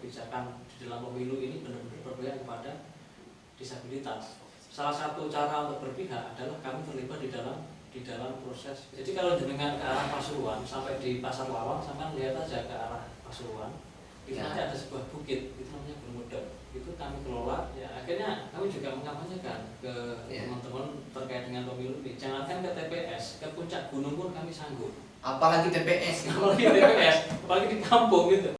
kebijakan di dalam pemilu ini benar-benar berpihak kepada disabilitas. Salah satu cara untuk berpihak adalah kami terlibat di dalam proses. Jadi kalau jenengan ke arah Pasuruan sampai di Pasar Lawang, sampai lihat aja ke arah Pasuruan, itu nanti ada sebuah bukit, itu namanya Bermudeng. Itu kami kelola. Ya akhirnya kami juga mengampanyekan ke teman-teman terkait dengan pemilu ini. Jangankan ke TPS, ke puncak gunung pun kami sanggup. Apalagi TPS, apalagi di kampung gitu.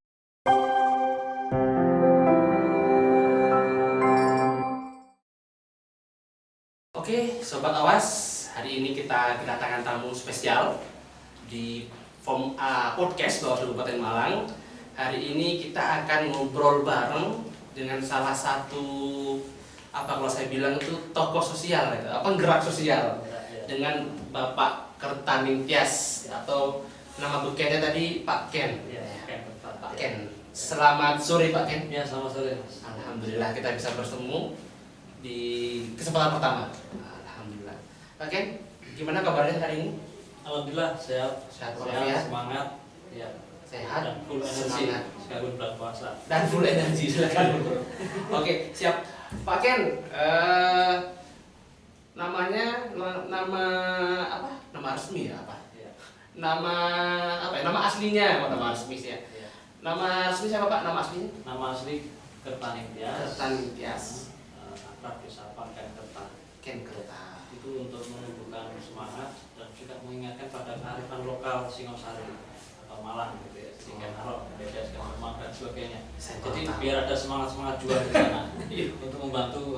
Oke, Sobat Awas, hari ini kita kedatangan tamu spesial di Form A Podcast Bawaslu Kabupaten Malang. Hari ini kita akan ngobrol bareng dengan salah satu, apa kalau saya bilang itu tokoh sosial, gerak sosial, dengan Bapak Kertaning Tias, atau nama bekennya tadi Pak Ken. Pak Ken. Selamat sore Pak Ken. Ya, selamat sore Mas. Alhamdulillah kita bisa bertemu di kesempatan pertama. Alhamdulillah. Pak Ken, gimana kabarnya hari ini? Alhamdulillah sehat, semangat, ya. Sehat, dan full energi sekalipun bulan puasa. Dan full energi silakan. Oke, siap. Pak Ken, namanya nama apa? Nama resmi ya apa? Ya. Nama apa ya? Nama aslinya, nama resmi sih ya. Ya. Nama asli siapa Pak? Nama aslinya? Nama asli Kertaning Tias. Kertaning Tias. Akrab disapa Ken Kerta. Ken Kerta. Itu untuk menumbuhkan semangat dan juga mengingatkan pada kearifan lokal Singosari atau Malang gitu ya. Sehingga Arok, beda segala dan sebagainya. Jadi biar ada semangat juang di sana untuk membantu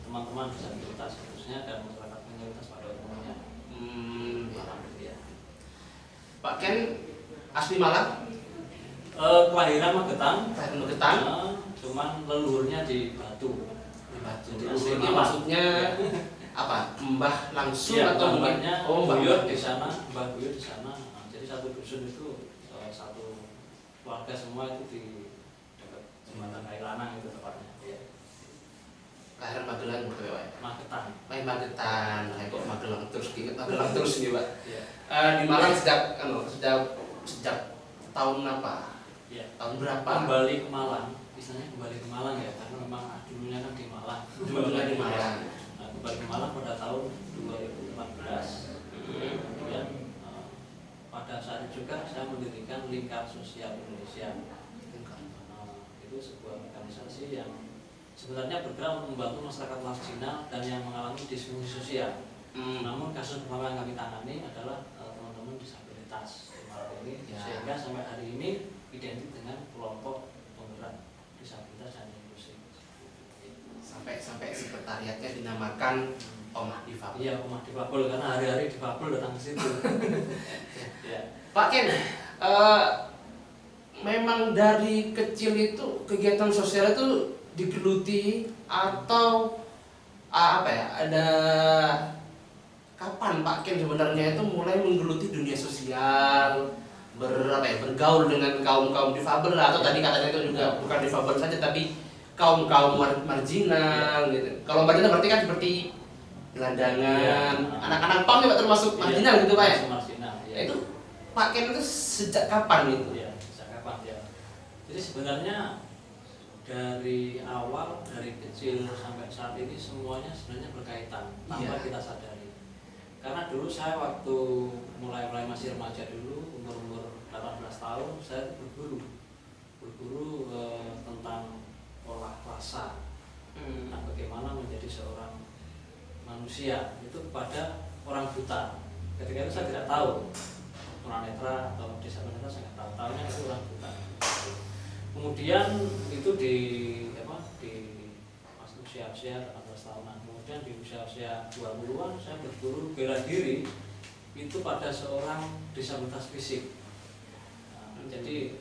teman-teman disabilitas khususnya dan masyarakat minoritas pada umumnya. Ya. Pak Ken asli Malang? Kelahiran Magetan. Cuman leluhurnya di Batu. Jadi aslinya maksudnya apa? Mbah langsung ya, atau mbahnya Mbah Buyut di sana, Mbah Buyut di sana. Jadi satu dusun itu satu keluarga semua itu di dekat jembatan Kailanang itu tepatnya. Ya. Kelahiran Magelang gitu ya Pak? Magetan. Magetan, kok Magelang terus nih Pak. Ya. Di Malang sejak tahun apa? Ya. Tahun berapa? Kembali ke Malang, misalnya kembali ke Malang ya, karena memang dulunya kan di Malang. Dulunya di Malang. Nah, kembali ke Malang pada tahun 2014. Kemudian pada saat itu juga saya mendirikan Lingkar Sosial Indonesia. Itu sebuah organisasi yang sebenarnya bergerak untuk membantu masyarakat marginal dan yang mengalami disfungsi sosial. Namun kasus pertama yang kami tangani adalah teman-teman disabilitas di Malang ini, sehingga sampai hari ini identik dengan kelompok penggerak disabilitas dan inklusi. Sampai sekretariatnya dinamakan Omah Difabel. Iya, Omah Difabel karena hari-hari difabel datang ke situ. Ya. Pak Ken, memang dari kecil itu kegiatan sosial itu digeluti atau apa ya? Ada kapan Pak Ken sebenarnya itu mulai menggeluti dunia sosial, bergaul dengan kaum difabel, atau tadi katanya itu juga bukan difabel saja tapi kaum marginal gitu. Kalau marginal berarti kan seperti gelandangan, anak-anak pang juga termasuk marginal gitu Pak ya? Marginal, ya. Itu Pak Ken itu sejak kapan itu? Ya, sejak kapan ya. Jadi sebenarnya dari awal, dari kecil sampai saat ini semuanya sebenarnya berkaitan tanpa kita sadari. Karena dulu saya waktu mulai masih remaja dulu, umur 18 tahun, saya berburu tentang olah rasa. Nah, bagaimana menjadi seorang manusia itu kepada orang buta. Ketika itu saya tidak tahu tunanetra atau disabilitas, saya tidak tahu. Tahunya itu orang buta. Kemudian itu di usia 18 tahunan. Kemudian di usia 20-an saya berburu bela diri itu pada seorang disabilitas fisik. Nah, jadi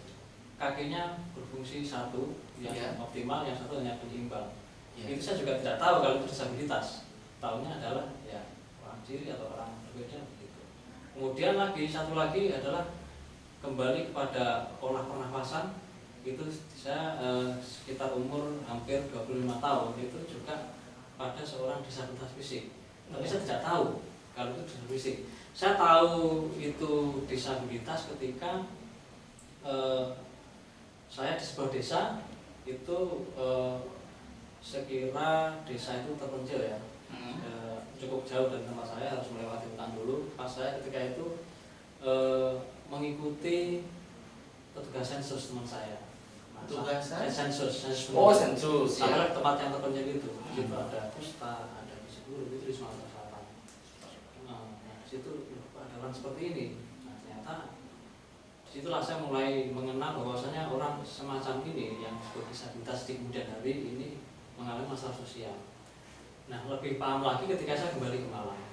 kakinya berfungsi satu yang optimal, yang satu hanya penyeimbang. Itu saya juga tidak tahu kalau itu disabilitas. Tahunya adalah ya orang ciri atau orang berbeda begitu. Kemudian satu lagi adalah kembali kepada olah pernafasan. Itu saya sekitar umur hampir 25 tahun itu juga pada seorang disabilitas fisik. Tapi saya tidak tahu kalau itu disabilitas fisik. Saya tahu itu disabilitas ketika saya di sebuah desa itu sekira desa itu terpencil ya, cukup jauh dari tempat saya, harus melewati hutan dulu. Pas saya ketika itu mengikuti petugas sensus teman saya. Petugas sensus. Oh, sensus. Karena tempat yang terpencil itu, di situ ada Pusta, ada Guru itu di Sumatera Selatan. Nah, di situ ada orang seperti ini. Nah, ternyata disitulah saya mulai mengenal bahwasanya orang semacam ini yang berdisabilitas di kemudian hari ini mengalami masalah sosial. Nah, lebih paham lagi ketika saya kembali ke Malang.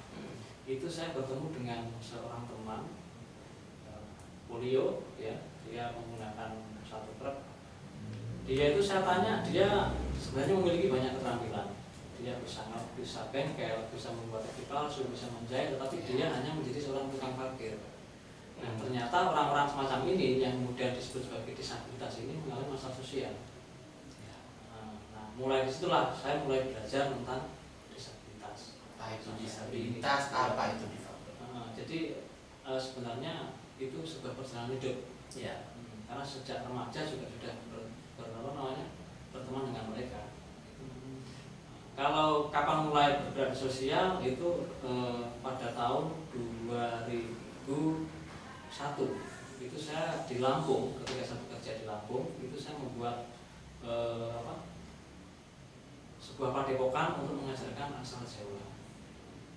Itu saya bertemu dengan seorang teman polio, ya, dia menggunakan satu truk. Dia itu saya tanya, dia sebenarnya memiliki banyak keterampilan. Dia bisa bengkel, bisa membuat kaki palsu, bisa menjahit, tetapi dia hanya menjadi seorang tukang parkir. Nah, ternyata orang-orang semacam ini yang kemudian disebut sebagai disabilitas ini mengalami masalah sosial. Nah, mulai disitulah saya mulai belajar tentang disabilitas. Apa itu disabilitas? Apa itu difabel? Jadi sebenarnya itu sebuah perjalanan hidup. Ya. Karena sejak remaja juga sudah berteman dengan mereka. Kalau kapan mulai bergerak sosial itu pada tahun 2001 itu saya di Lampung, ketika saya bekerja di Lampung itu saya membuat sebuah padepokan untuk mengajarkan aksara Jawa.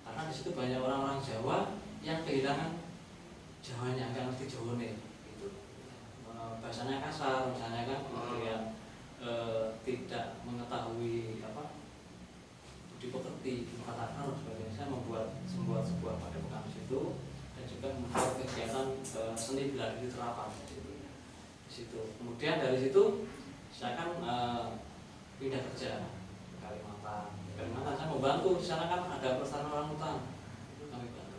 Karena di situ banyak orang-orang Jawa yang kehilangan Jawanya, nggak ngerti Jawane gitu. Bahasanya kasar misalnya kan, kemudian tidak mengetahui budi pekerti, kata-kata dan sebagainya. Saya membuat sebuah padepokan di situ dan juga membuat kegiatan seni bela diri terapan di situ. Kemudian dari situ saya kan pindah kerja ke Kalimantan. Kalimantan saya membantu, di sana kan ada pelestarian orang hutan, kami bantu.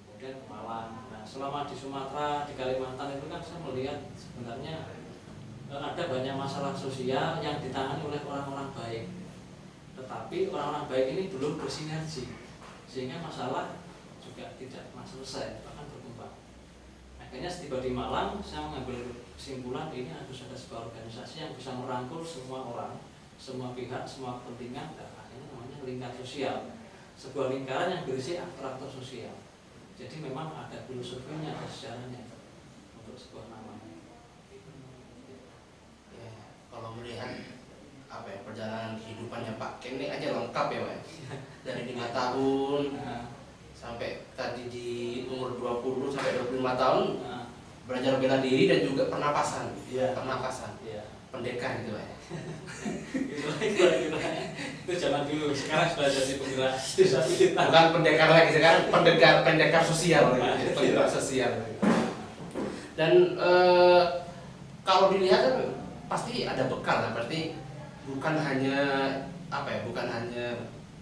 Kemudian ke Malang. Nah, selama di Sumatera, di Kalimantan itu kan saya melihat sebenarnya ada banyak masalah sosial yang ditangani oleh orang-orang baik. Tetapi orang-orang baik ini belum bersinergi, sehingga masalah juga tidak pernah selesai, bahkan berkembang. Akhirnya setiba di Malang, saya mengambil kesimpulan ini harus ada sebuah organisasi yang bisa merangkul semua orang, semua pihak, semua kepentingan, dan akhirnya namanya lingkar sosial. Sebuah lingkaran yang berisi aktor-aktor sosial. Jadi memang ada filosofinya, ada sejarahnya untuk sebuah nama. Ya, kalau melihat perjalanan kehidupannya Pak Ken ini aja lengkap ya Pak. Dari 5 tahun sampai tadi di umur 20 sampai 25 tahun belajar bela diri dan juga pernapasan. Pernapasan. Pendekar gitu Pak. Itu zaman dulu, sekarang sudah jadi penggerak disabilitas. Bukan pendekar lagi, sekarang pendekar sosial, pendekar sosial. Dan kalau dilihat kan pasti ada bekal lah, berarti bukan hanya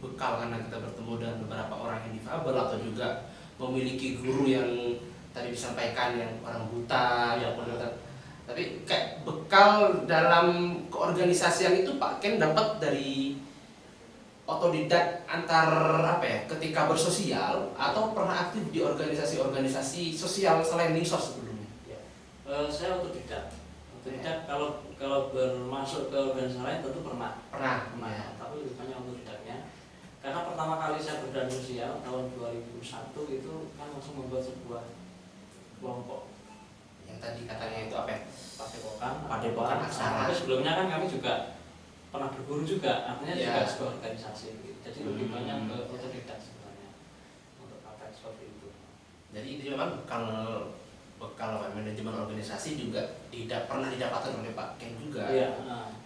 bekal karena kita bertemu dengan beberapa orang yang difabel atau juga memiliki guru yang tadi disampaikan yang orang buta, tapi kayak bekal dalam keorganisasian itu Pak Ken dapat dari otodidak antar ketika bersosial atau pernah aktif di organisasi-organisasi sosial selain Linsos sebelumnya? Saya otodidak. Kalau bermasuk ke organisasi lain tentu pernah. Ya. Tapi lebih banyak otodidaknya. Karena pertama kali saya berorganisasi sosial tahun 2001 itu kan langsung membuat sebuah kelompok. Yang tadi katanya itu Padepokan Aksara. Tapi sebelumnya kan kami juga pernah berguru juga, artinya juga sebuah organisasi. Jadi lebih banyak ke otodidak sebenarnya untuk praktek seperti itu. Jadi itu memang bekal manajemen organisasi juga tidak pernah didapatkan oleh Pak Ken juga.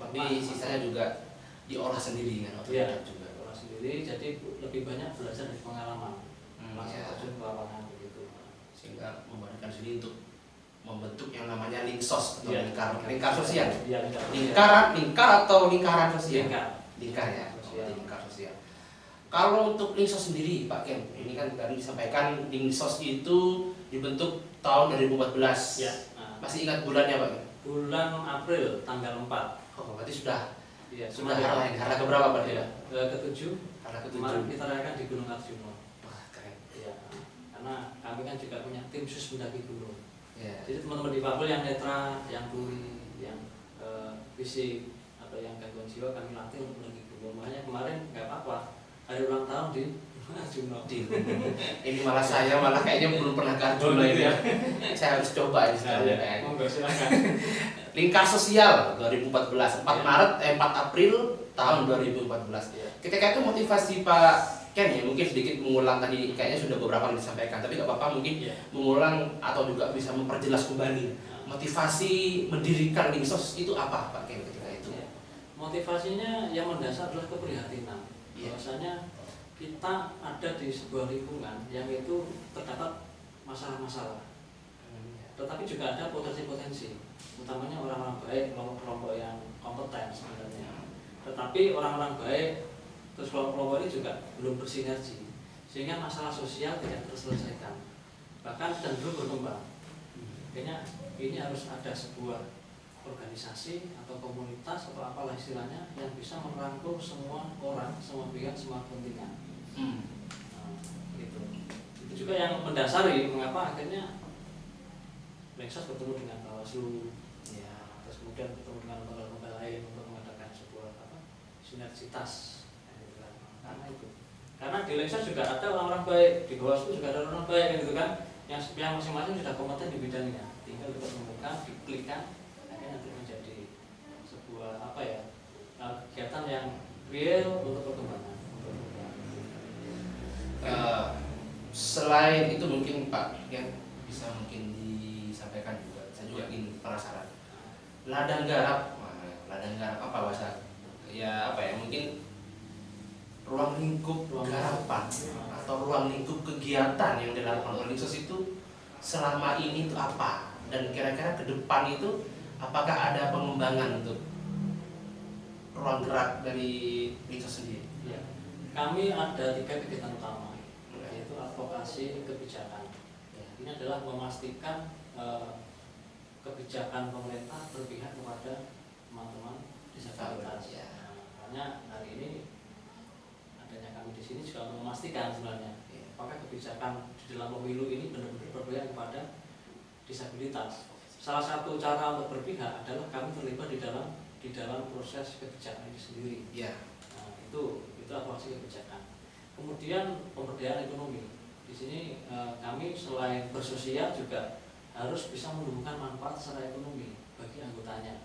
Tapi sisanya juga diolah sendiri kan, otodidak juga. Diolah sendiri, jadi lebih banyak belajar dari pengalaman. Langsung terjun ke lapangan begitu. Sehingga memberikan sendiri untuk membentuk yang namanya Linsos atau lingkar sosial. Lingkar atau lingkaran sosial? Lingkar ya. Lingkar sosial. Kalau untuk Linsos sendiri Pak Ken, ini kan tadi disampaikan Linsos itu dibentuk tahun 2014. Masih ingat bulannya Pak? Bulan April tanggal 4. Oh, berarti sudah harga keberapa berarti ya? Ke-7. Kemarin kita rayakan di Gunung Arjuna. Wah, keren. Karena kami kan juga punya tim sus pendaki gunung. Jadi teman-teman difabel yang netra, yang tuli, yang fisik atau yang gangguan jiwa kami latih untuk menghibur. Makanya kemarin nggak apa-apa hari ulang tahun di Arjuna. Ini malah saya kayaknya belum pernah ke Arjuna ini ya. Saya harus coba ini sekarang. Monggo silakan. Lingkar Sosial 2014, 4 April tahun 2014. Ketika itu motivasi Pak Ken ya, mungkin sedikit mengulang tadi, kayaknya sudah beberapa kali disampaikan, tapi nggak apa-apa mungkin mengulang atau juga bisa memperjelas kembali. Motivasi mendirikan Linsos itu apa Pak Ken ketika itu? Motivasinya yang mendasar adalah keprihatinan. Bahwasanya kita ada di sebuah lingkungan yang itu terdapat masalah-masalah, tetapi juga ada potensi-potensi, utamanya orang-orang baik, kelompok-kelompok yang kompeten sebenarnya. Tetapi orang-orang baik terus kelompok-kelompok ini juga belum bersinergi, sehingga masalah sosial tidak terselesaikan, bahkan cenderung berkembang. Kayaknya ini harus ada sebuah organisasi atau komunitas atau apalah istilahnya yang bisa merangkul semua orang, semua pihak, semua kepentingan. Gitu. Itu juga yang mendasari mengapa akhirnya Linsos bertemu dengan Bawaslu, terus kemudian bertemu dengan lembaga-lembaga lain untuk mengadakan sebuah sinergitas. Karena di Linsos juga ada orang-orang baik, di Bawaslu juga ada orang baik, gitu kan, yang masing-masing sudah kompeten di bidangnya. Tinggal kita temukan, diklikkan, akhirnya nanti menjadi sebuah kegiatan yang real untuk perkembangan. Selain itu mungkin Pak yang bisa mungkin disampaikan juga, saya juga ingin penasaran. Ladang garap apa bahasa? Ya apa ya, mungkin ruang lingkup garapan atau ruang lingkup kegiatan yang dilakukan oleh Linsos itu selama ini itu apa, dan kira-kira ke depan itu apakah ada pengembangan untuk ruang gerak dari Linsos sendiri? Ya. Kami ada 3 kegiatan utama, yaitu advokasi kebijakan. Ini adalah memastikan kebijakan pemerintah berpihak kepada teman-teman disabilitas. Karena hari ini adanya kami di sini juga memastikan sebenarnya apakah kebijakan di dalam pemilu ini benar-benar berpihak kepada disabilitas. Salah satu cara untuk berpihak adalah kami terlibat di dalam proses kebijakan itu sendiri. Nah, itu advokasi kebijakan. Kemudian pemberdayaan ekonomi. Di sini kami selain bersosial juga harus bisa menumbuhkan manfaat secara ekonomi bagi anggotanya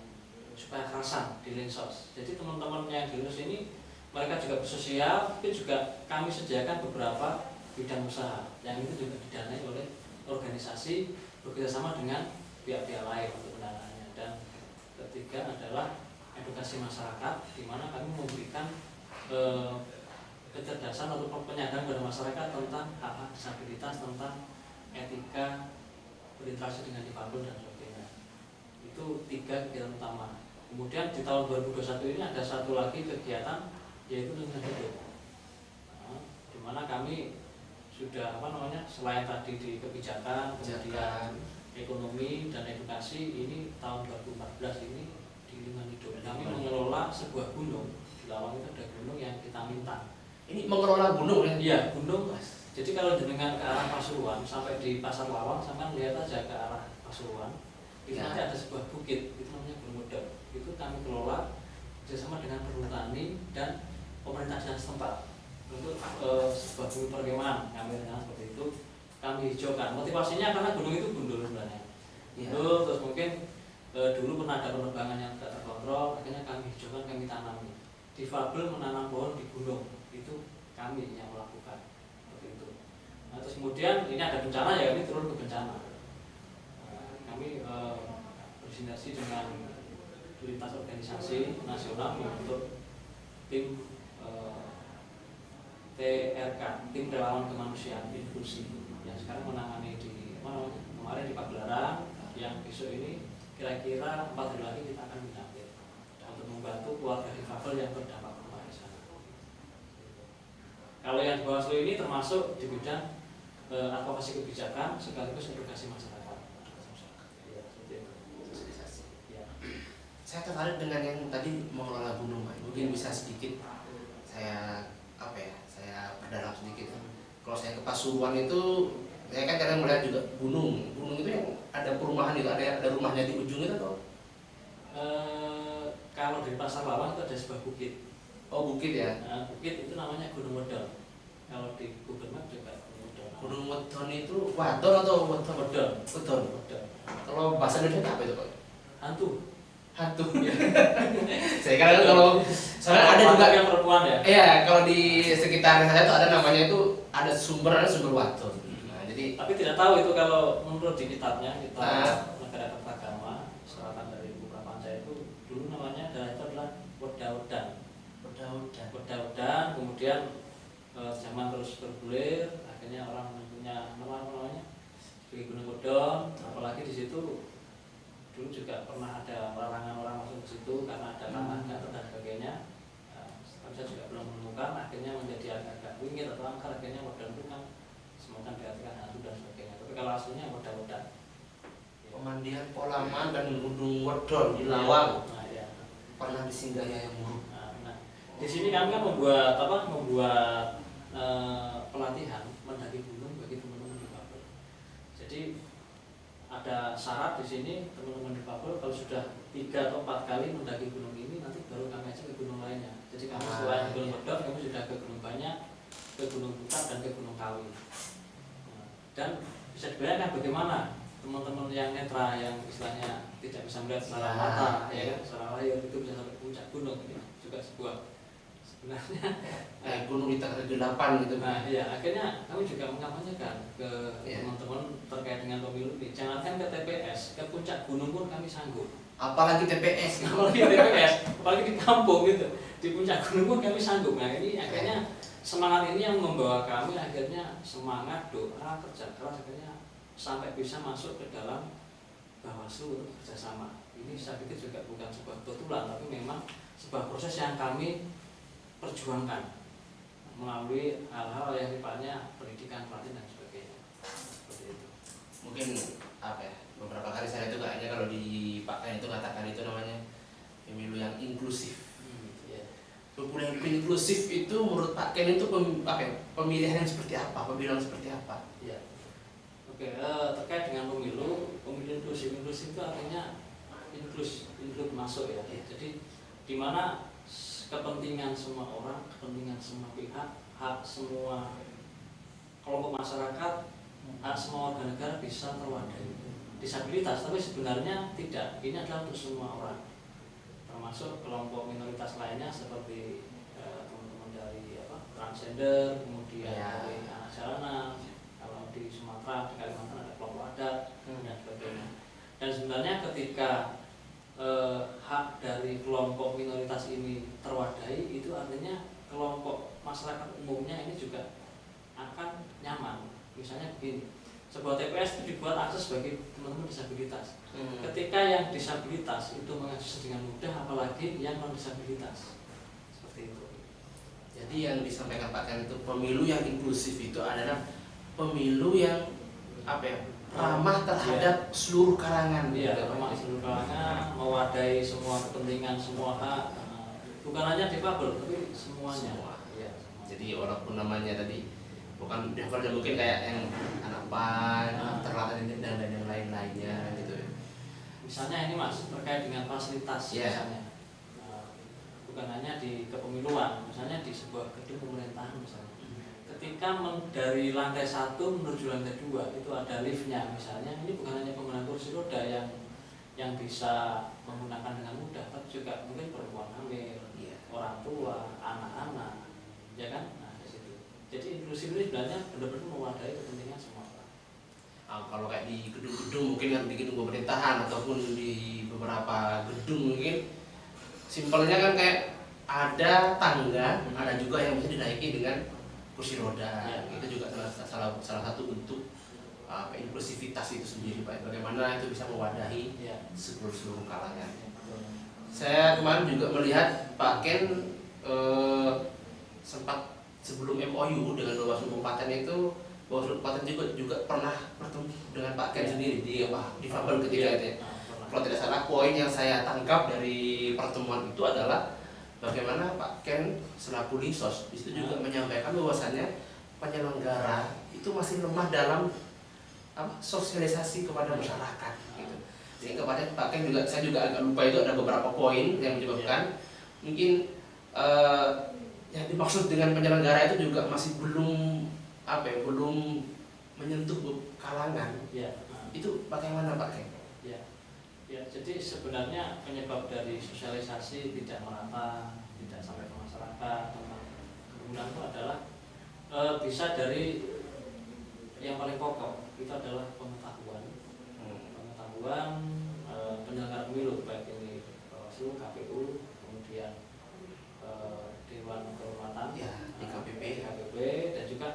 supaya kerasan di Linsos. Jadi teman-teman yang di Linsos ini mereka juga bersosial, tapi juga kami sediakan beberapa bidang usaha yang itu juga didanai oleh organisasi bekerjasama dengan pihak-pihak lain untuk pendanaannya. Dan ketiga adalah edukasi masyarakat, di mana kami memberikan kecerdasan atau penyadaran kepada masyarakat tentang hak-hak disabilitas, tentang etika berinteraksi dengan difabel dan sebagainya. Itu 3 kegiatan utama. Kemudian di tahun 2021 ini ada satu lagi kegiatan, yaitu lingkungan hidup, di mana kami sudah selain tadi di kebijakan, kemudian ekonomi dan edukasi, ini tahun 2014 ini di lingkungan hidup kami mengelola sebuah gunung. Di Lawang itu ada gunung yang kita minta. Ini mengelola gunung ya? Iya, gunung. Jadi kalau dengan ke arah Pasuruan sampai di Pasar Lawang, sampai lihat aja ke arah Pasuruan, itu nanti ada sebuah bukit, itu namanya Gunung Medok. Itu kami kelola bersama dengan perhutani dan pemerintah desa setempat untuk sebuah bumi perkemahan. Kami rencana seperti itu, kami hijaukan. Motivasinya karena gunung itu gundul sebenarnya. Gundul, terus mungkin dulu pernah ada penerbangan yang tidak terkontrol, akhirnya kami hijaukan, kami tanami. Difabel menanam pohon di gunung, itu kami yang melakukan seperti itu. Nah, terus kemudian ini ada bencana, ya kami turun ke bencana. Kami bersinergi dengan lintas organisasi nasional untuk tim TRK, tim relawan kemanusiaan inklusi, yang sekarang menangani kemarin di Pagelaran, yang besok ini kira-kira 4 hari lagi kita akan mendampingi untuk membantu keluarga difabel yang terdampak gempa di sana. Kalau yang di Bawaslu ini termasuk di bidang advokasi kebijakan sekaligus edukasi masyarakat. Saya tertarik dengan yang tadi mengelola gunung, mungkin bisa sedikit saya perdalam sedikit. Kalau saya ke Pasuruan itu saya kan kadang melihat juga gunung itu yang ada perumahan itu, ada rumahnya di ujung itu atau? Kalau di Pasar Lawang itu ada sebuah bukit. Oh bukit ya? Nah, bukit itu namanya Gunung Wedol. Kalau di Google Maps juga Gunung Wedol. Gunung Wedon itu wadon atau wedon? Wedol. Wedon. Wedol. Kalau bahasa Indonesia apa itu Pak? Hantu. Hantu. Saya kira kan kalau soalnya ada juga yang perempuan ya. Iya, kalau di sekitar saya tuh ada namanya itu ada sumber wadon. Nah, jadi tapi tidak tahu itu kalau menurut di kitabnya kita Nah. Negara Kertagama selatan dari Ibu Prapanca itu dulu namanya adalah Wedawedan. Wedawedan kemudian zaman terus bergulir akhirnya orang punya namanya sebagai Gunung Wedon, apalagi di situ dulu juga pernah ada larangan orang masuk ke situ karena ada tanah jatuh dan sebagainya. Tapi saya juga belum menemukan, akhirnya menjadi agak wingit atau angker, akhirnya Wedon itu kan semacam diartikan hantu dan sebagainya. Tapi kalau aslinya Wedawedan. pemandian Polaman dan Gunung Wedon di Lawang. Nah, ya. Pernah disinggahi yang buruk. Nah, di sini kami kan membuat pelatihan mendaki gunung bagi teman-teman difabel. Jadi ada syarat di sini teman-teman difabel kalau sudah 3 atau 4 kali mendaki gunung ini nanti baru kami ajak ke gunung lainnya. Jadi kami selain Gunung Wedon kami sudah ke Gunung Banyak, ke Gunung Pukat dan ke Gunung Kawi. Dan bisa dibayangkan bagaimana teman-teman yang netra yang istilahnya tidak bisa melihat secara mata, ya kan, secara layar itu bisa sampai puncak gunung. Ini juga sebuah sebenarnya gunung di tengah kegelapan gitu. Nah, ya akhirnya kami juga mengampanyekan ke teman-teman terkait dengan pemilu ini. Jangankan ke TPS, ke puncak gunung pun kami sanggup. Apalagi TPS, apalagi di kampung gitu, di puncak gunung pun kami sanggup. Nah ini akhirnya semangat ini yang membawa kami akhirnya semangat doa kerja keras akhirnya sampai bisa masuk ke dalam Bawaslu untuk kerjasama. Ini saya pikir juga bukan sebuah kebetulan, tapi memang sebuah proses yang kami perjuangkan melalui hal-hal yang sifatnya pendidikan, pelatihan dan sebagainya. Seperti itu. mungkin apa ya, beberapa kali saya itu kayaknya kalau di Pak Ken itu katakan itu namanya pemilu yang inklusif. Pemilu yang inklusif itu menurut Pak Ken itu pemilihan yang seperti apa, pemilihan seperti apa? Ya. Oke, terkait dengan pemilu inklusif itu artinya inklus masuk ya. Jadi di mana kepentingan semua orang, kepentingan semua pihak, hak semua kelompok masyarakat, hak semua warga negara bisa terwadahi. Disabilitas, tapi sebenarnya tidak. Ini adalah untuk semua orang, termasuk kelompok minoritas lainnya seperti teman-teman dari transgender, kemudian dari anak jalanan. Kalau di Sumatera, di Kalimantan ada kelompok adat dan sebagainya. Dan sebenarnya ketika hak dari kelompok minoritas ini terwadahi, itu artinya kelompok masyarakat umumnya ini juga akan nyaman. Misalnya begini, sebuah TPS itu dibuat akses bagi teman-teman disabilitas. Ketika yang disabilitas itu mengakses dengan mudah, apalagi yang non disabilitas. Seperti itu. Jadi yang disampaikan Pak Ken itu pemilu yang inklusif itu adalah pemilu yang ramah terhadap seluruh kalangan. Iya, ramah seluruh kalangan, mewadahi semua kepentingan, semua hak, bukan hanya difabel tapi semuanya. Iya. Jadi walaupun namanya tadi bukan difabel, mungkin kayak yang anak pan, terlatih dan yang lain-lainnya gitu. Misalnya ini Mas terkait dengan fasilitas misalnya. Bukan hanya di kepemiluan, misalnya di sebuah gedung pemerintahan misalnya. Ketika dari lantai 1 menuju lantai 2 itu ada liftnya misalnya, ini bukan hanya pengguna kursi roda yang bisa menggunakan dengan mudah, tapi juga mungkin perempuan hamil, orang tua, anak-anak, ya kan? Nah di situ. Jadi inklusif ini sebenarnya benar-benar mewadahi kepentingan semua orang. Kalau kayak di gedung-gedung mungkin kan di gedung pemerintahan ataupun di beberapa gedung mungkin simpelnya kan kayak ada tangga, ada juga yang bisa dinaiki dengan kursi roda. Itu juga salah satu bentuk inklusivitas itu sendiri Pak. Bagaimana itu bisa mewadahi seluruh kalangan. Saya kemarin juga melihat Pak Ken sempat sebelum MOU dengan Bawaslu Kabupaten itu, Bawaslu Kabupaten juga pernah bertemu dengan Pak Ken sendiri di Fabel ketika itu. Kalau tidak salah, poin yang saya tangkap dari pertemuan itu adalah bagaimana Pak Ken selaku Linsos di situ juga menyampaikan bahwasannya penyelenggara itu masih lemah dalam sosialisasi kepada masyarakat gitu. Sehingga pada Pak Ken juga, saya juga agak lupa itu ada beberapa poin yang menyebabkan mungkin yang dimaksud dengan penyelenggara itu juga masih belum belum menyentuh kalangan. Itu bagaimana Pak Ken? Ya, jadi sebenarnya penyebab dari sosialisasi tidak merata, tidak sampai ke masyarakat tentang penggunaan itu adalah bisa dari yang paling pokok itu adalah pengetahuan penyelenggara pemilu, baik ini Bawaslu, KPU, kemudian Dewan Kehormatan, DKPP, dan juga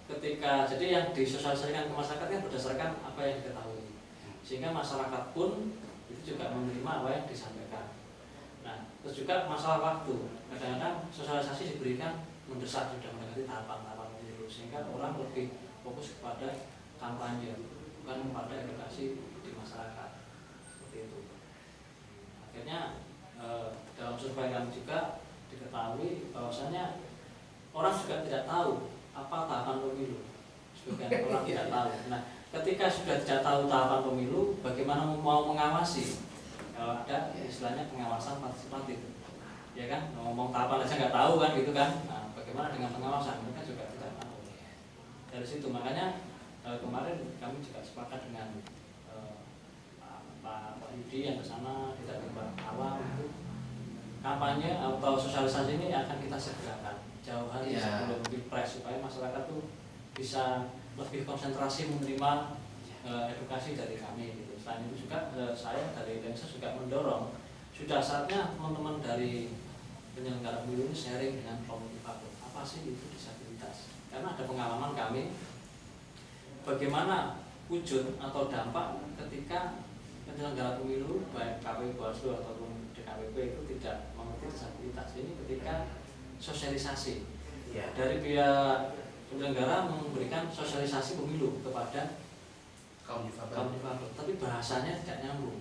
ketika jadi yang disosialisasikan ke masyarakat kan berdasarkan apa yang diketahui, sehingga masyarakat pun itu juga menerima apa yang disampaikan. Nah, terus juga masalah waktu, kadang-kadang sosialisasi diberikan mendesak, sudah mendekati tahapan-tahapan pemilu, sehingga orang lebih fokus kepada kampanye, bukan kepada edukasi di masyarakat, seperti itu. Akhirnya dalam survei kami juga diketahui bahwasanya orang juga tidak tahu apa tahapan pemilu, sebagian orang tidak tahu. Nah, ketika sudah tidak tahu tahapan pemilu, bagaimana mau mengawasi? Kalau ada istilahnya pengawasan partisipatif, ya kan? Ngomong tahapan aja nggak tahu kan, gitu kan? Nah, bagaimana dengan pengawasan? Mereka juga tidak tahu. Dari situ makanya kemarin kami juga sepakat dengan Pak Yudi yang kesana, kita coba awal itu kampanye atau sosialisasi ini akan kita segerakan jauh hari sebelum Pilpres, supaya masyarakat tuh bisa lebih konsentrasi menerima edukasi dari kami gitu. Selain itu juga saya dari Lensa juga mendorong, sudah saatnya teman-teman dari penyelenggara pemilu ini sharing dengan kaum difabel. Apa sih itu disabilitas? Karena ada pengalaman kami bagaimana wujud atau dampak ketika penyelenggara pemilu baik KPU, Bawaslu ataupun DKPP itu tidak mengerti disabilitas. Ini ketika sosialisasi dari pihak penyelenggara memberikan sosialisasi pemilu kepada kaum difabel, tapi bahasanya tidak nyambung,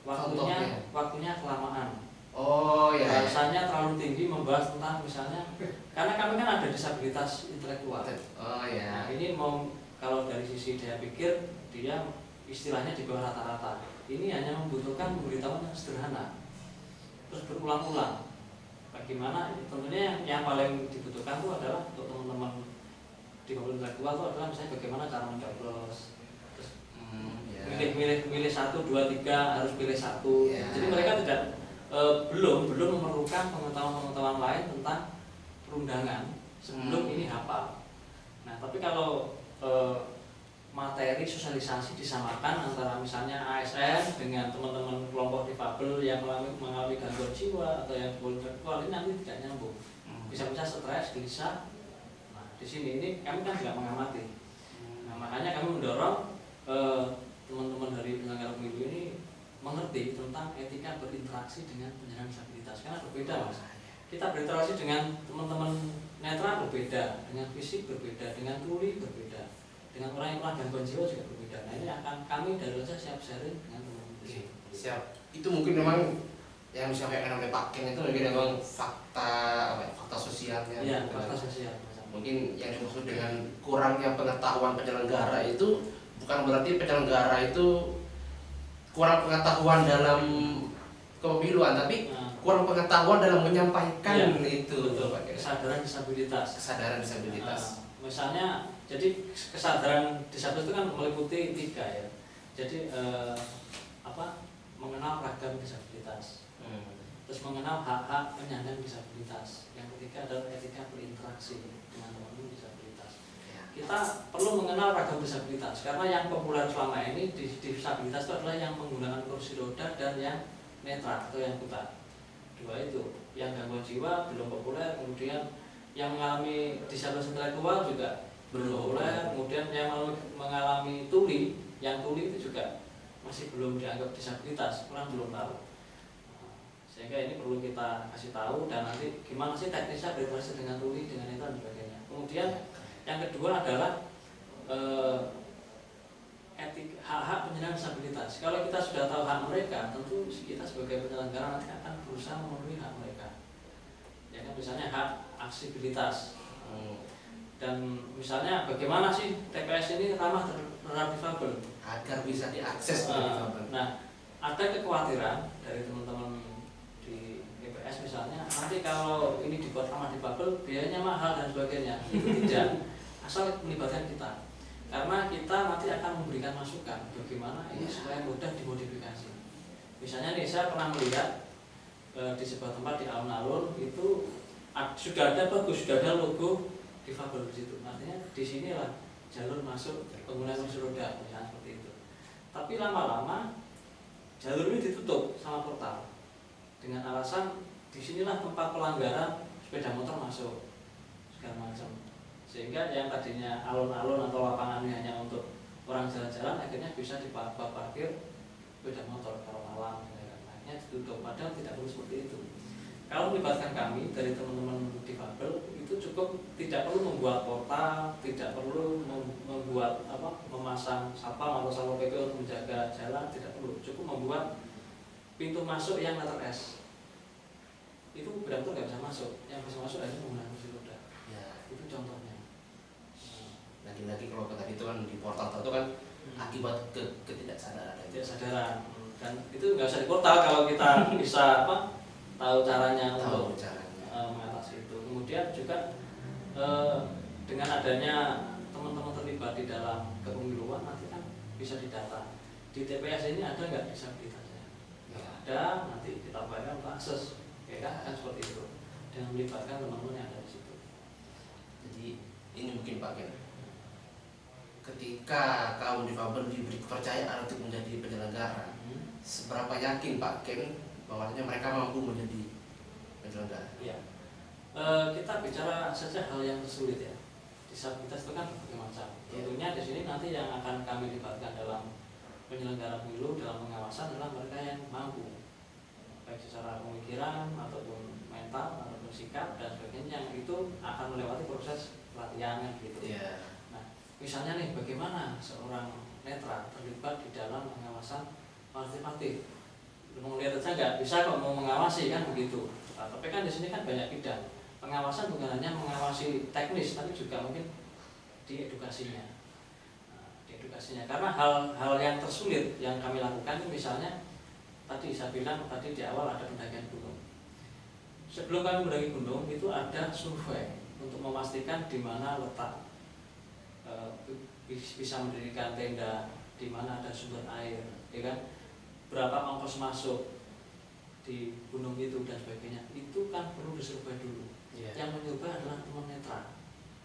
waktunya kelamaan. Bahasanya terlalu tinggi, membahas tentang misalnya, karena kami kan ada disabilitas intelektual. Nah, ini kalau dari sisi dia pikir dia istilahnya di bawah rata-rata. Ini hanya membutuhkan pemberitahuan yang sederhana, terus berulang-ulang. Bagaimana? Tentunya yang paling dibutuhkan itu adalah untuk teman-teman di bawah intelektual itu adalah misalnya bagaimana cara mencoblos, terus milih 1, 2, 3 harus pilih 1. Jadi mereka tidak belum memerlukan pengetahuan lain tentang perundangan sebelum ini hafal. Nah, tapi kalau materi sosialisasi disamakan antara misalnya ASN dengan teman-teman kelompok difabel yang mengalami gangguan jiwa atau yang intelektual, ini nanti tidak nyambung, bisa-bisa stres, gelisah. Nah, di sini ini kami kan juga mengamati. Nah, makanya kami mendorong teman-teman dari penyelenggara pemilu ini mengerti tentang etika berinteraksi dengan penyandang disabilitas, karena berbeda Mas. Kita berinteraksi dengan teman-teman netra berbeda, dengan fisik berbeda, dengan tuli berbeda, dengan orang yang pernah gangguan jiwa juga berbeda. Nah, ini akan kami dari saja siap sharing dengan teman-teman. Siap. Itu mungkin memang yang disampaikan oleh Pak Ken itu mungkin memang fakta sosialnya. Iya, fakta sosial. Mungkin yang dimaksud dengan kurangnya pengetahuan penyelenggara itu bukan berarti penyelenggara itu kurang pengetahuan dalam kepemiluan, tapi kurang pengetahuan dalam menyampaikan itu. Betul. Kesadaran disabilitas. Misalnya, jadi kesadaran disabilitas itu kan meliputi 3 ya. Jadi mengenal ragam disabilitas, terus mengenal hak-hak penyandang disabilitas. Yang ketiga adalah etika berinteraksi dengan teman-teman disabilitas. Kita perlu mengenal ragam disabilitas, karena yang populer selama ini di disabilitas itu adalah yang menggunakan kursi roda dan yang netra atau yang buta. 2 itu, yang gangguan jiwa belum populer, kemudian yang mengalami disabilitas intelektual juga belum populer, kemudian yang mengalami tuli, yang tuli itu juga masih belum dianggap disabilitas, orang belum tahu. Sehingga ini perlu kita kasih tahu, dan nanti gimana sih teknisnya berinteraksi dengan tuli, dengan netra dan sebagainya. Kemudian yang kedua adalah hak-hak penyandang disabilitas. Kalau kita sudah tahu hak mereka, tentu kita sebagai penyelenggara nanti akan berusaha memenuhi hak mereka. Ya kan, misalnya hak aksibilitas. Dan misalnya bagaimana sih TPS ini ramah terhadap difabel agar bisa diakses oleh difabel. Nah, ada kekhawatiran dari teman-teman di TPS misalnya, nanti kalau ini dibuat ramah difabel biayanya mahal dan sebagainya. Itu tidak, asal melibatkan kita, karena kita nanti akan memberikan masukan bagaimana ini supaya mudah dimodifikasi. Misalnya nih, saya pernah melihat di sebuah tempat di alun-alun itu sudah ada bagus, sudah ada logo difabel di situ. Artinya di sinilah jalur masuk pengguna kursi roda, misalnya seperti itu. Tapi lama-lama jalur ini ditutup sama portal dengan alasan di sinilah tempat pelanggaran sepeda motor masuk segala macam. Sehingga yang tadinya alun-alun atau lapangannya hanya untuk orang jalan-jalan akhirnya bisa diparkir sepeda motor kalau malam, akhirnya ditutup. Padahal tidak perlu seperti itu. Kalau melibatkan kami dari teman-teman difabel itu cukup, tidak perlu membuat portal, tidak perlu membuat memasang satpam atau satpol pp untuk menjaga jalan, tidak perlu. Cukup membuat pintu masuk yang letter S. Itu benar-benar nggak bisa masuk. Yang bisa masuk hanya menggunakan kursi roda. Ya, itu contohnya. Lagi-lagi kalau tadi itu kan di portal itu kan akibat ketidaksadaran. Ketidaksadaran. Dan itu nggak usah di portal kalau kita bisa tahu caranya untuk mengatasi itu. Kemudian juga dengan adanya teman-teman terlibat di dalam kepemiluan nanti kan bisa didata di TPS ini ada nggak disabilitasnya. Ada, nanti kita bayar untuk akses, ya kan seperti itu. Dan melibatkan teman-teman yang ada di situ. Jadi ini mungkin Pak Ken, ketika kaum difabel diberi kepercayaan untuk menjadi penyelenggara, seberapa yakin Pak Ken bahwasanya mereka mampu menjadi penyelenggara? Ya, kita bicara saja hal yang sulit ya. Disabilitas itu kan berbagai macam. Tentunya di sini nanti yang akan kami libatkan dalam penyelenggara pemilu dalam pengawasan adalah mereka yang mampu, baik secara pemikiran ataupun mental ataupun sikap dan sebagainya, yang itu akan melewati proses pelatihan gitu. Nah, misalnya nih, bagaimana seorang netra terlibat di dalam pengawasan partisipatif? Melihat saja nggak bisa kok mau mengawasi kan begitu. Nah, tapi kan di sini kan banyak bidang. Pengawasan bukan hanya mengawasi teknis, tapi juga mungkin di edukasinya. Di edukasinya. Karena hal-hal yang tersulit yang kami lakukan misalnya tadi saya bilang tadi di awal ada pendakian gunung. Sebelum kami mendaki gunung itu ada survei untuk memastikan di mana letak bisa mendirikan tenda, di mana ada sumber air, ya kan? Berapa ongkos masuk di gunung itu dan sebagainya, itu kan perlu disurvei dulu. Yang menyurvei adalah teman netra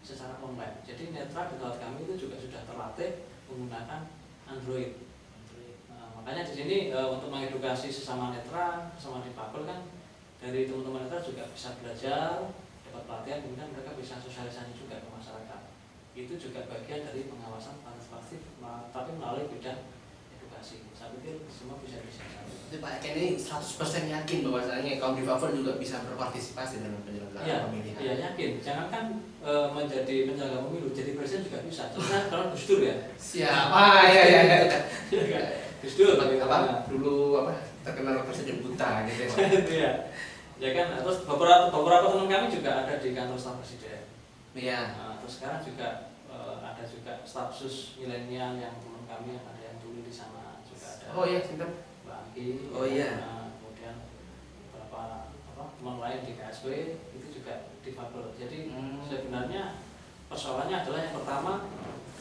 secara online. Jadi netra di tempat kami itu juga sudah terlatih menggunakan Android. Nah, makanya di sini untuk mengedukasi sesama netra, sesama difabel kan dari teman-teman netra juga bisa belajar, dapat pelatihan, kemudian mereka bisa sosialisasi juga ke masyarakat. Itu juga bagian dari pengawasan partisipatif, tapi melalui bidang edukasi. Saya pikir semua bisa disasar. Jadi Pak Ken ini 100% yakin bahwasanya kaum difabel juga bisa berpartisipasi dalam penyelenggaraan pemilihan. Iya yakin. Jangankan menjadi penyelenggara pemilu, jadi presiden juga bisa. Contohnya kalau Gus Dur ya. Siapa? Ya. Gus Dur dulu terkenal presiden buta gitu ya. Ya kan. Terus beberapa teman kami juga ada di kantor staf presiden. Iya. Nah, terus sekarang juga ada juga staf sus milenial yang teman kami yang ada yang dulu di sana juga ada. Oh iya, sinten? Mbak Anggi. Oh iya. Kemudian beberapa teman lain di KSW itu juga difabel. Jadi sebenarnya persoalannya adalah yang pertama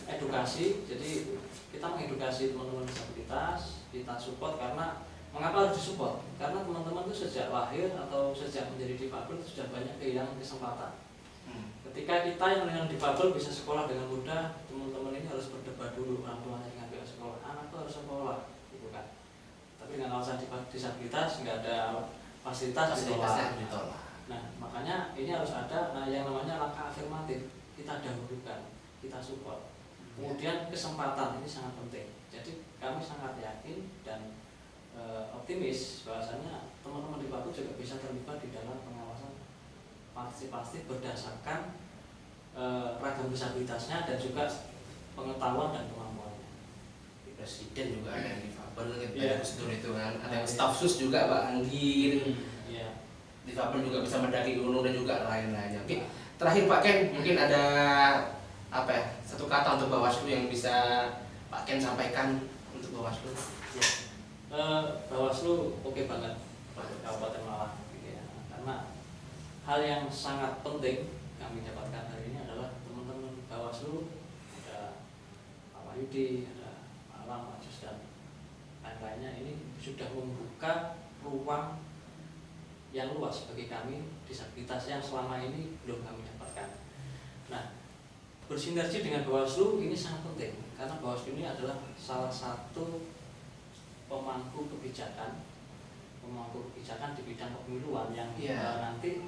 edukasi. Jadi kita mengedukasi teman-teman disabilitas, kita support. Karena mengapa harus disupport? Karena teman-teman itu sejak lahir atau sejak menjadi difabel itu sudah banyak kehilangan kesempatan. Ketika kita yang dengan difabel bisa sekolah dengan mudah, teman-teman ini harus berdebat dulu orang tuanya dengan pihak sekolah. Anak itu harus sekolah, gitu kan. Tapi dengan alasan disabilitas nggak ada fasilitas ditolak. Nah, makanya ini harus ada yang namanya langkah afirmatif. Kita dahulukan, kita support. Kemudian kesempatan ini sangat penting. Jadi kami sangat yakin dan optimis bahwasanya teman-teman difabel juga bisa terlibat di dalam pengawasan partisipatif berdasarkan ragam disabilitasnya dan juga pengetahuan dan kemampuannya. Presiden juga ada yang difabel kayak Gus Dur itu kan, ada yang staf sus juga Pak Anggi gitu. Difabel juga bisa mendaki gunung dan juga lain-lainnya. Oke, terakhir Pak Ken, mungkin ada apa ya, satu kata untuk Bawaslu yang bisa Pak Ken sampaikan untuk Bawaslu. Ya. Bawaslu oke banget untuk Kabupaten Malang gitu ya. Karena hal yang sangat penting kami dapatkan hari ini adalah teman-teman Bawaslu, ada Pak Wahyudi, ada Pak Alam, Pak Jus, dan lain-lainnya ini sudah membuka ruang yang luas bagi kami disabilitas yang selama ini belum kami dapatkan. Nah, bersinergi dengan Bawaslu ini sangat penting karena Bawaslu ini adalah salah satu pemangku kebijakan di bidang kepemiluan yang nanti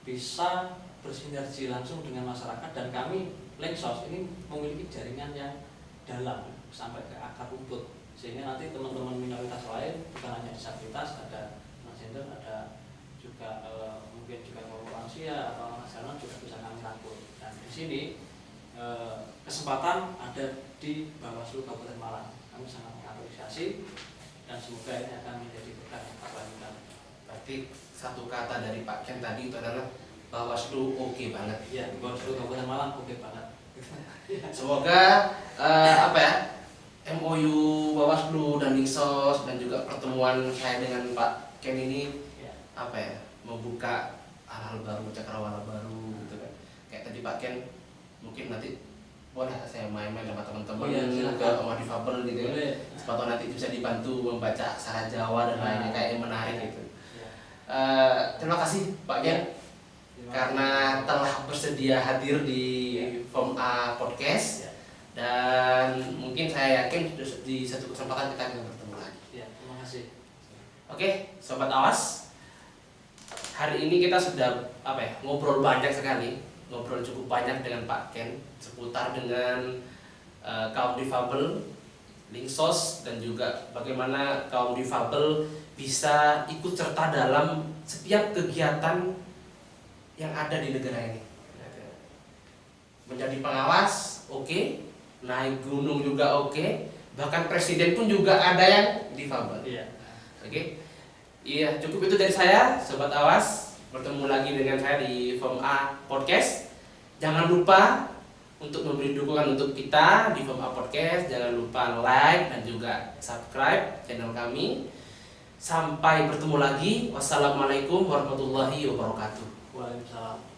bisa bersinergi langsung dengan masyarakat, dan kami Linksos ini memiliki jaringan yang dalam sampai ke akar rumput, sehingga nanti teman-teman minoritas lain bukan hanya disabilitas, ada transgender, ada juga mungkin juga lansia atau nasional juga bisa kami rangkul. Dan di sini kesempatan ada di Bawaslu Kabupaten Malang. Kami sangat mengapresiasi dan semoga ini akan menjadi berkah lanjutan. Berarti satu kata dari Pak Ken tadi itu adalah Bawaslu oke banget. Ya, Bawaslu Kabupaten Malang oke banget. Semoga MOU Bawaslu dan Linksos dan juga pertemuan saya dengan Pak Ken ini membuka hal-hal baru, cakrawala baru gitu kan. Kayak tadi Pak Ken mungkin nanti boleh saya main-main sama teman-teman ke rumah difabel gitu ya. Sepatu nanti bisa dibantu membaca aksara Jawa dan lainnya, kayak yang menarik gitu. Terima kasih Pak Ken karena telah bersedia hadir di Form A Podcast, dan mungkin saya yakin di satu kesempatan kita akan bertemu lagi. Terima kasih. Oke, Sobat Awas, hari ini kita sudah ngobrol banyak sekali, ngobrol cukup banyak dengan Pak Ken seputar dengan kaum difabel, Linksos, dan juga bagaimana kaum difabel bisa ikut serta dalam setiap kegiatan yang ada di negara ini. Menjadi pengawas, oke. Naik gunung juga oke. Bahkan presiden pun juga ada yang difabel. Oke. Iya, cukup itu dari saya, Sobat Awas. Bertemu lagi dengan saya di Form A Podcast. Jangan lupa untuk memberi dukungan untuk kita di Form A Podcast. Jangan lupa like dan juga subscribe channel kami. Sampai bertemu lagi. Wassalamualaikum warahmatullahi wabarakatuh. Waalaikumsalam.